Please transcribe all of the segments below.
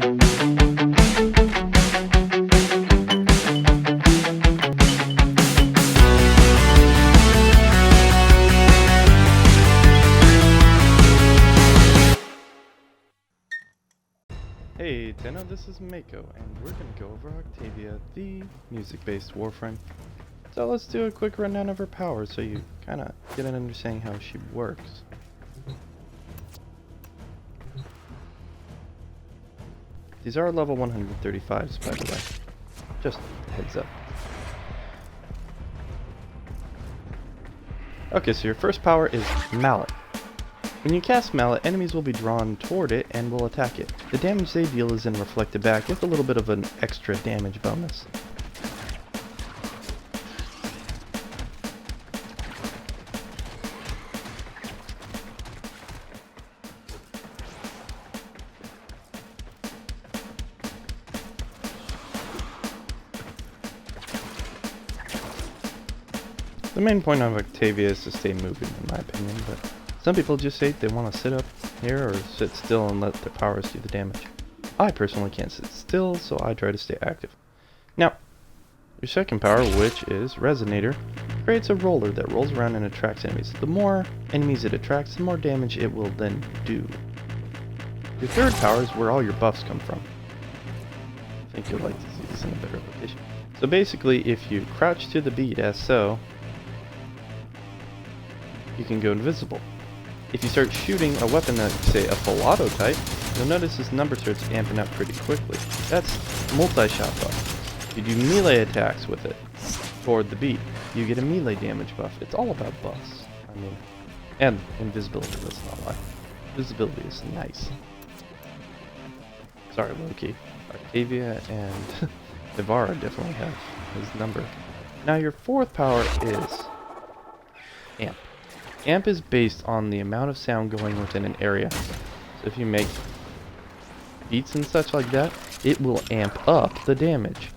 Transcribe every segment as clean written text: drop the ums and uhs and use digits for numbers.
Hey Tenno, this is Mako, and we're going to go over Octavia, the music-based Warframe. So let's do a quick rundown of her powers so you kind of get an understanding how she works. These are level 135s, by the way. Just a heads up. Okay, so your first power is Mallet. When you cast Mallet, enemies will be drawn toward it and will attack it. The damage they deal is then reflected back with a little bit of an extra damage bonus. The main point of Octavia is to stay moving, in my opinion, but some people just say they want to sit up here or sit still and let their powers do the damage. I personally can't sit still, so I try to stay active. Now, your second power, which is Resonator, creates a roller that rolls around and attracts enemies. The more enemies it attracts, the more damage it will then do. Your third power is where all your buffs come from. I think you'll like to see this in a better location. So basically, if you crouch to the beat as so, you can go invisible. If you start shooting a weapon that's, say, a full auto type, you'll notice this number starts amping up pretty quickly. That's multi-shot buff. If you do melee attacks with it toward the beat, you get a melee damage buff. It's all about buffs. I mean, and invisibility, let's not lie. Visibility is nice. Sorry, Loki. Octavia and Ivara definitely have his number. Now your fourth power is Amp. Amp is based on the amount of sound going within an area. So if you make beats and such like that, it will amp up the damage.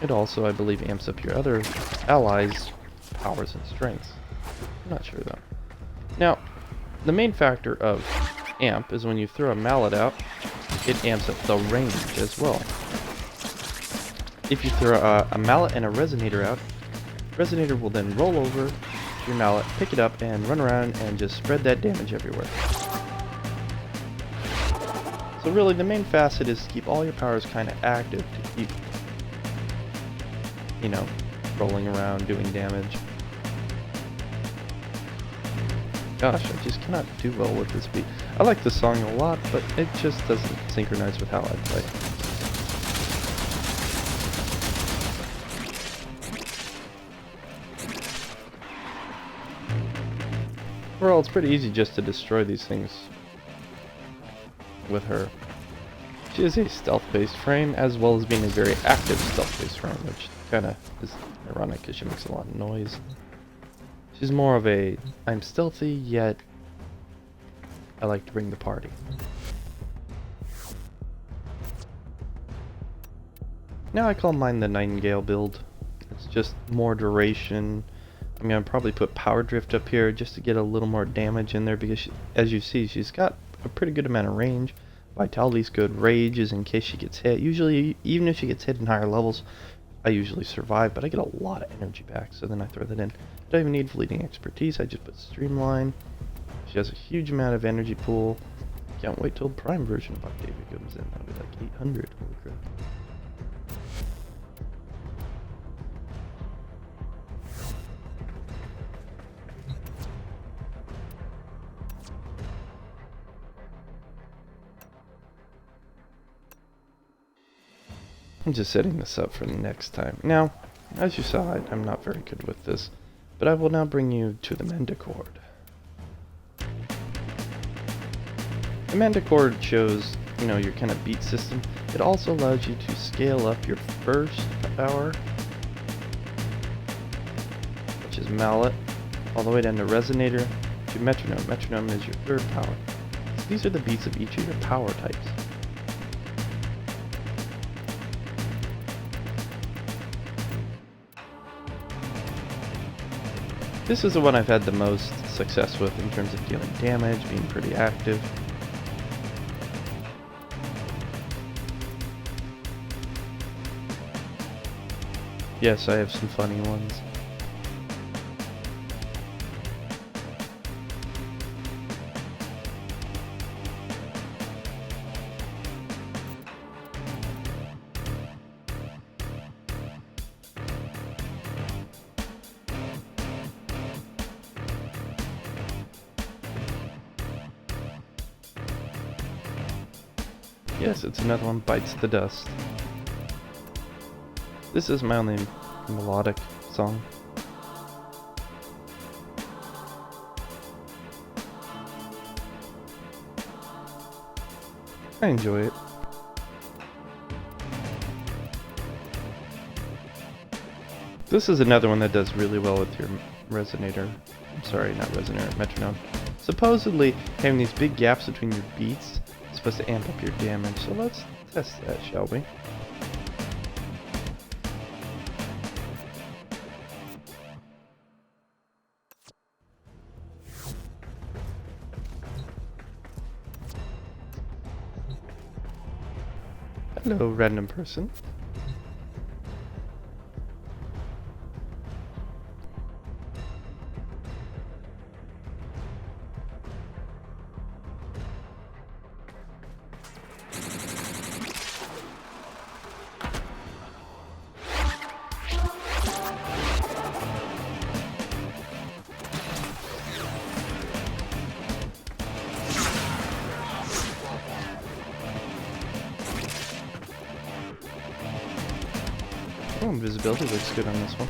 It also, I believe, amps up your other allies' powers and strengths. I'm not sure though. Now, the main factor of amp is when you throw a mallet out, it amps up the range as well. If you throw a mallet and a resonator out, resonator will then roll over your mallet, pick it up, and run around and just spread that damage everywhere. So really, the main facet is to keep all your powers kind of active, to keep, you know, rolling around, doing damage. Gosh, I just cannot do well with this beat. I like the song a lot, but it just doesn't synchronize with how I play. Well, it's pretty easy just to destroy these things with her. She is a stealth-based frame, as well as being a very active stealth-based frame, which kind of is ironic because she makes a lot of noise. She's more of a, I'm stealthy, yet I like to bring the party. Now I call mine the Nightingale build. It's just more duration. I'm going to probably put Power Drift up here just to get a little more damage in there because, as you see, she's got a pretty good amount of range. Vitality's good. Rage is in case she gets hit. Usually, even if she gets hit in higher levels, I usually survive, but I get a lot of energy back, so then I throw that in. Don't even need Fleeting Expertise, I just put Streamline. She has a huge amount of energy pool. Can't wait till Prime version of Octavia comes in. That'll be like 800. Holy crap. I'm just setting this up for the next time. Now, as you saw, I'm not very good with this, but I will now bring you to the Mendicord. The Mendicord shows, you know, your kind of beat system. It also allows you to scale up your first power, which is Mallet, all the way down to Resonator, to Metronome. Metronome is your third power. So these are the beats of each of your power types. This is the one I've had the most success with in terms of dealing damage, being pretty active. Yes, I have some funny ones. Yes, it's another one, Bites the Dust. This is my only melodic song. I enjoy it. This is another one that does really well with your resonator. I'm sorry, not resonator, metronome. Supposedly, having these big gaps between your beats is supposed to amp up your damage, so let's test that, shall we? Hello, random person. Oh, invisibility looks good on this one.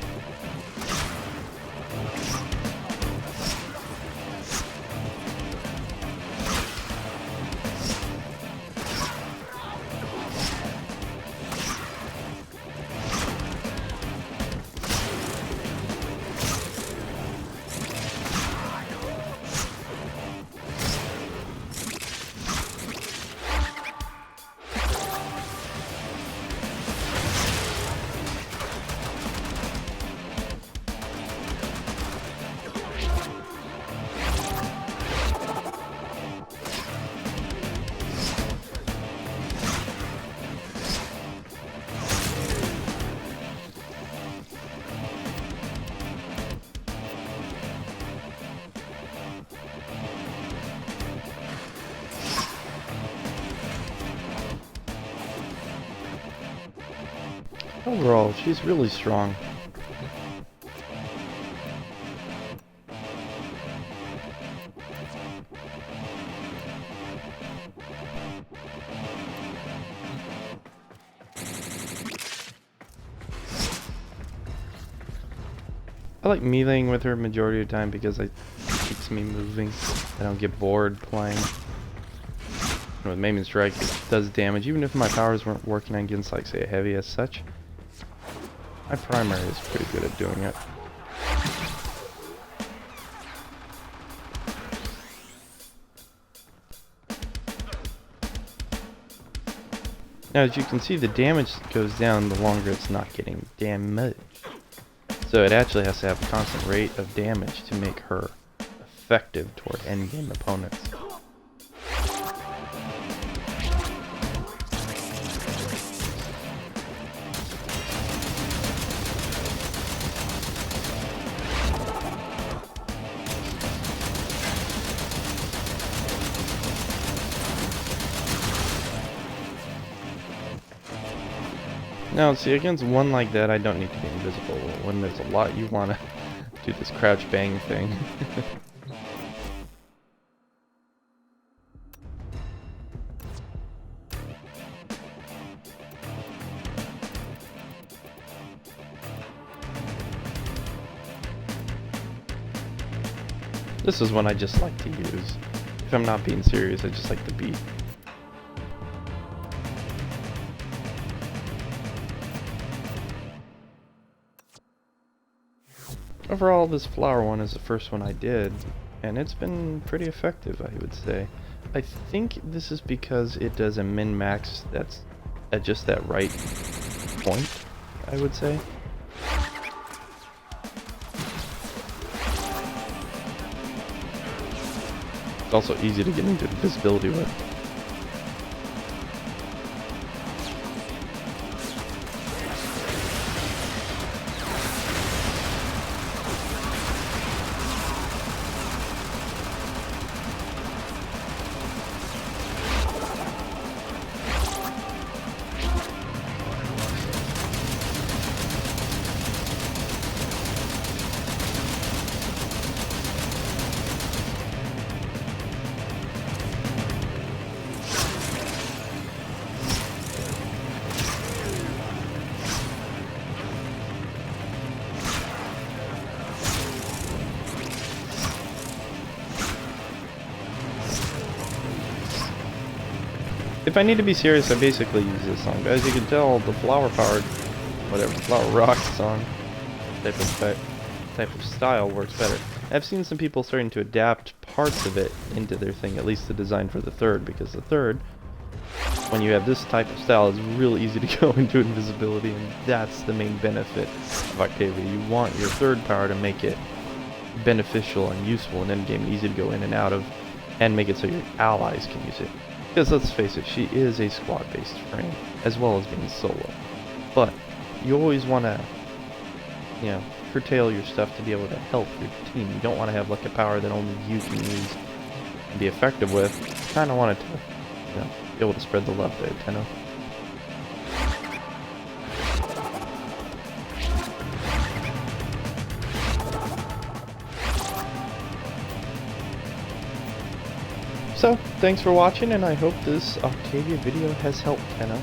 Overall, she's really strong. I like meleeing with her majority of the time because it keeps me moving. I don't get bored playing. And with Maiming Strike, it does damage, even if my powers weren't working against, like, say, a heavy as such. My primary is pretty good at doing it. Now, as you can see, the damage goes down the longer it's not getting damaged. So it actually has to have a constant rate of damage to make her effective toward endgame opponents. Now, see, against one like that, I don't need to be invisible. When there's a lot, you want to do this crouch bang thing. This is one I just like to use. If I'm not being serious, I just like the beat. Overall, this flower one is the first one I did, and it's been pretty effective, I would say. I think this is because it does a min-max that's at just that right point, I would say. It's also easy to get into invisibility with. If I need to be serious, I basically use this song. But as you can tell, the flower-powered, whatever, flower rock song type of style works better. I've seen some people starting to adapt parts of it into their thing, at least the design for the third, because the third, when you have this type of style, is real easy to go into invisibility, and that's the main benefit of Octavia. You want your third power to make it beneficial and useful in endgame, easy to go in and out of, and make it so your allies can use it. Because let's face it, she is a squad-based frame, as well as being solo. But you always want to, you know, curtail your stuff to be able to help your team. You don't want to have like a power that only you can use and be effective with. You kind of want it to, you know, be able to spread the love there, kind of. So, thanks for watching, and I hope this Octavia video has helped, Tenno.